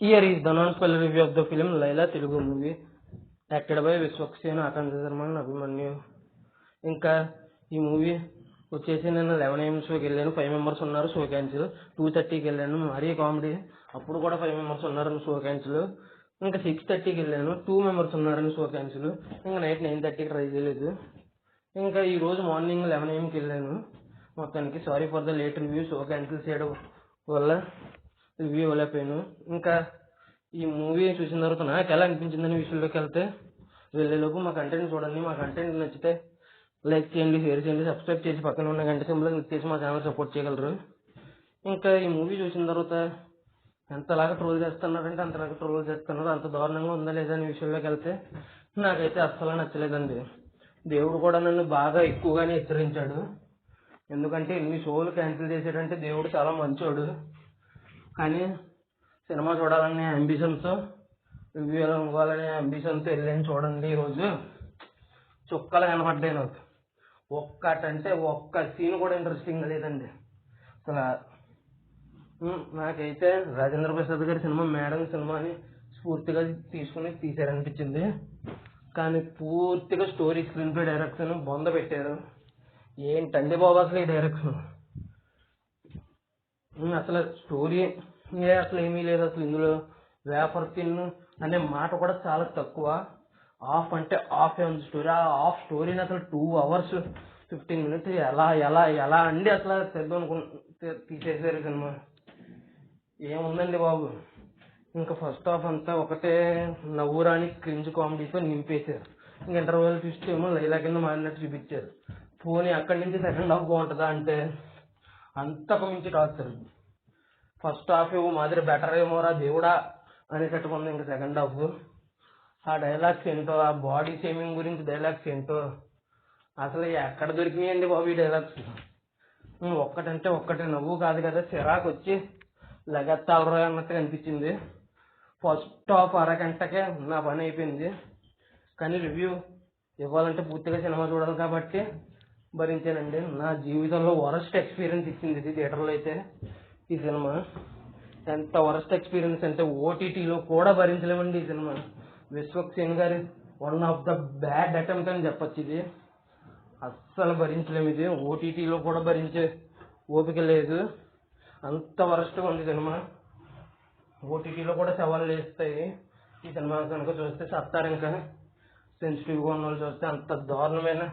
Here is the non-spoiler review of the film Laila Telugu movie acted by Vishwaksena, Akansha Sharma and Abhimanyu. ఇంకా ఈ movie వచ్చేసి నేను 11 AM షోకి వెళ్ళాను. 5 members ఉన్నారు, షో క్యాన్సిల్. 2:30కి వెళ్ళాను, మరీ కామెడీ. అప్పుడు కూడా 5 మెంబర్స్ ఉన్నారని షో క్యాన్సిల్. ఇంకా 6:30కి వెళ్ళాను, 2 మెంబర్స్ ఉన్నారని షో క్యాన్సిల్. ఇంకా నైట్ 9:30కి ట్రై చేయలేదు. ఇంకా ఈ రోజు మార్నింగ్ 11 AMకి వెళ్ళాను. మొత్తానికి sorry for the late review, show cancel చేయడం వల్ల రివ్యూ ఇవ్వలేకపోయాను. ఇంకా ఈ మూవీ చూసిన తర్వాత నాకు ఎలా అనిపించిందని విషయంలోకి వెళ్తే, వెళ్ళేలోపు మా కంటెంట్ చూడండి. మా కంటెంట్ నచ్చితే లైక్ చేయండి, షేర్ చేయండి, సబ్స్క్రైబ్ చేసి పక్కన ఉన్న గంట సింబల్ క్లిక్ చేసి మా ఛానల్ సపోర్ట్ చేయగలరు. ఇంకా ఈ మూవీ చూసిన తర్వాత ఎంతలాగా ట్రోల్ చేస్తున్నారంటే అంతలాగా ట్రోల్ చేస్తున్నారు. అంత దారుణంగా ఉందా లేదా అనే విషయంలోకి వెళ్తే నాకైతే అస్సలు నచ్చలేదండి. దేవుడు కూడా నన్ను బాగా ఎక్కువగానే హెచ్చరించాడు. ఎందుకంటే ఇన్ని షోలు క్యాన్సిల్ చేసాడంటే దేవుడు చాలా మంచోడు. కానీ సినిమా చూడాలనే అంబిషన్తో, రివ్యూ ఇవ్వాలనే అంబిషన్తో వెళ్ళాను. చూడండి ఈరోజు చుక్కలు కనపడ్డాయి నాకు. ఒక్కటంటే ఒక్క సీన్ కూడా ఇంట్రెస్టింగ్ లేదండి అసలు. నాకైతే రాజేంద్ర ప్రసాద్ గారి సినిమా మేడం సినిమాని స్ఫూర్తిగా తీసుకుని తీశారనిపించింది. కానీ పూర్తిగా స్టోరీ, స్క్రీన్ ప్లే, డైరెక్షన్ బొంద పెట్టారు. ఏంటండి బాబు అసలు ఈ డైరెక్షన్? అసలు స్టోరీ అసలు ఏమీ లేదు. అసలు ఇందులో వేపర్ తిన్ అనే మాట కూడా చాలా తక్కువ. ఆఫ్ అంటే ఆఫ్ ఉంది స్టోరీ. ఆ ఆఫ్ స్టోరీని అసలు 2 hours 15 minutes ఎలా ఎలా ఎలా అండి అసలు తెద్దాం తీసేసారు సినిమా. ఏముందండి బాబు. ఇంకా ఫస్ట్ హాఫ్ అంతా ఒకటే నవ్వురాని క్రింజ్ కామెడీతో నింపేశారు. ఇంకా ఇంటర్వెల్ చూస్తే ఏమో లైలా కింద మారినట్టు చూపించారు. పోనీ అక్కడి నుంచి సెకండ్ హాఫ్ బాగుంటుందా అంటే అంతకు మించి టార్చర్. ఫస్ట్ హాఫ్ ఏమో మాదిరి బెటర్ ఏమోరా దేవుడా అనేటట్టుగా ఉంది. ఇంకా సెకండ్ హాఫ్ ఆ డైలాగ్స్ ఏంటో, ఆ బాడీ షేమింగ్ గురించి డైలాగ్స్ ఏంటో అసలు ఎక్కడ దొరికినాయండి బాబు ఈ డైలాగ్స్. ఒక్కటంటే ఒక్కటి నవ్వు కాదు కదా, చిరాకు వచ్చి లగెత్తాలరా అన్నట్టుగా అనిపించింది. ఫస్ట్ హాఫ్ అరగంటకే నా పని అయిపోయింది. కానీ రివ్యూ ఇవ్వాలంటే పూర్తిగా సినిమా చూడాలి కాబట్టి భరించానండి. నా జీవితంలో వరస్ట్ ఎక్స్పీరియన్స్ ఇచ్చింది ఇది థియేటర్లో అయితే ఈ సినిమా. ఎంత వరస్ట్ ఎక్స్పీరియన్స్ అంటే ఓటీటీలో కూడా భరించలేమండి ఈ సినిమా. విశ్వక్సేన్ గారి one of the bad attempt అని చెప్పచ్చు. ఇది అస్సలు భరించలేము. ఇది ఓటీటీలో కూడా భరించే ఓపిక లేదు, అంత వరస్ట్గా ఉంది సినిమా. ఓటీటీలో కూడా సవాళ్ళు వేస్తాయి ఈ సినిమా కనుక చూస్తే. సత్తారు ఇంకా సెన్సిటివ్గా ఉన్న వాళ్ళు చూస్తే. అంత దారుణమైన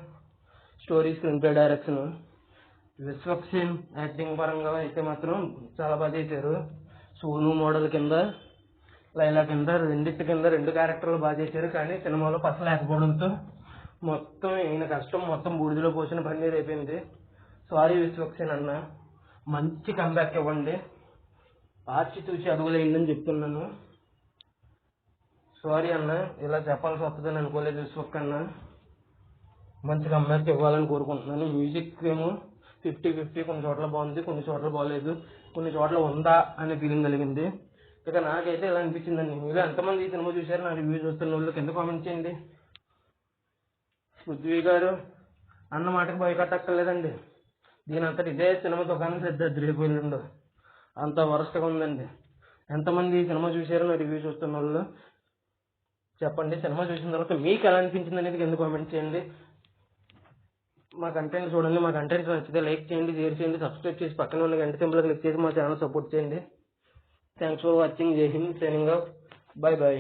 story, screen play, direction. Vishwaksen acting పరంగా అయితే మాత్రం చాలా బాగా చేశారు. సోను మోడల్ కింద, లైలా కింద, రెండింటి కింద 2 క్యారెక్టర్లు బాగా చేశారు. కానీ సినిమాలో పస లేకపోవడంతో మొత్తం ఈయన కష్టం మొత్తం బూడిదలో పోసిన పన్నీర్ అయిపోయింది. సారీ విశ్వక్సేన్ అన్న, మంచి కంబ్యాక్ ఇవ్వండి. ఆచితూచి అడుగులేయండి చెప్తున్నాను. సారీ అన్న, ఇలా చెప్పాల్సి వస్తుందని అనుకోలేదు విశ్వక్ అన్న. మంచి కంబ్యాక్ ఇవ్వాలని కోరుకుంటున్నాను. మ్యూజిక్ ఏమో 50-50, కొన్ని చోట్ల బాగుంది, కొన్ని చోట్ల బాగలేదు, కొన్ని చోట్ల ఉందా అనే ఫీలింగ్ కలిగింది. ఇక నాకైతే ఇలా అనిపించిందండి. మీరు ఎంతమంది ఈ సినిమా చూశారు? నా రివ్యూ చూస్తున్న వాళ్ళు కింద కామెంట్ చేయండి. పృథ్వీ గారు అన్న మాటకి భయకట్టక్కర్లేదండి. దీని అంతటి ఇదే సినిమా దుకాణం దద్దరిపోయిందో అంత వరస్ట్గా ఉందండి. ఎంతమంది ఈ సినిమా చూశారు? నా రివ్యూ చూస్తున్న వాళ్ళు చెప్పండి. సినిమా చూసిన తర్వాత మీకు ఎలా అనిపించింది అనేది కింద కామెంట్ చేయండి. మా కంటెంట్ చూడండి. మా కంటెంట్ నచ్చితే లైక్ చేయండి, షేర్ చేయండి, సబ్స్క్రైబ్ చేసి పక్కన ఉన్న గంట సింబల్ క్లిక్ చేసి మా ఛానల్ సపోర్ట్ చేయండి. Thanks for watching. Jai Hind. Signing off. Bye by.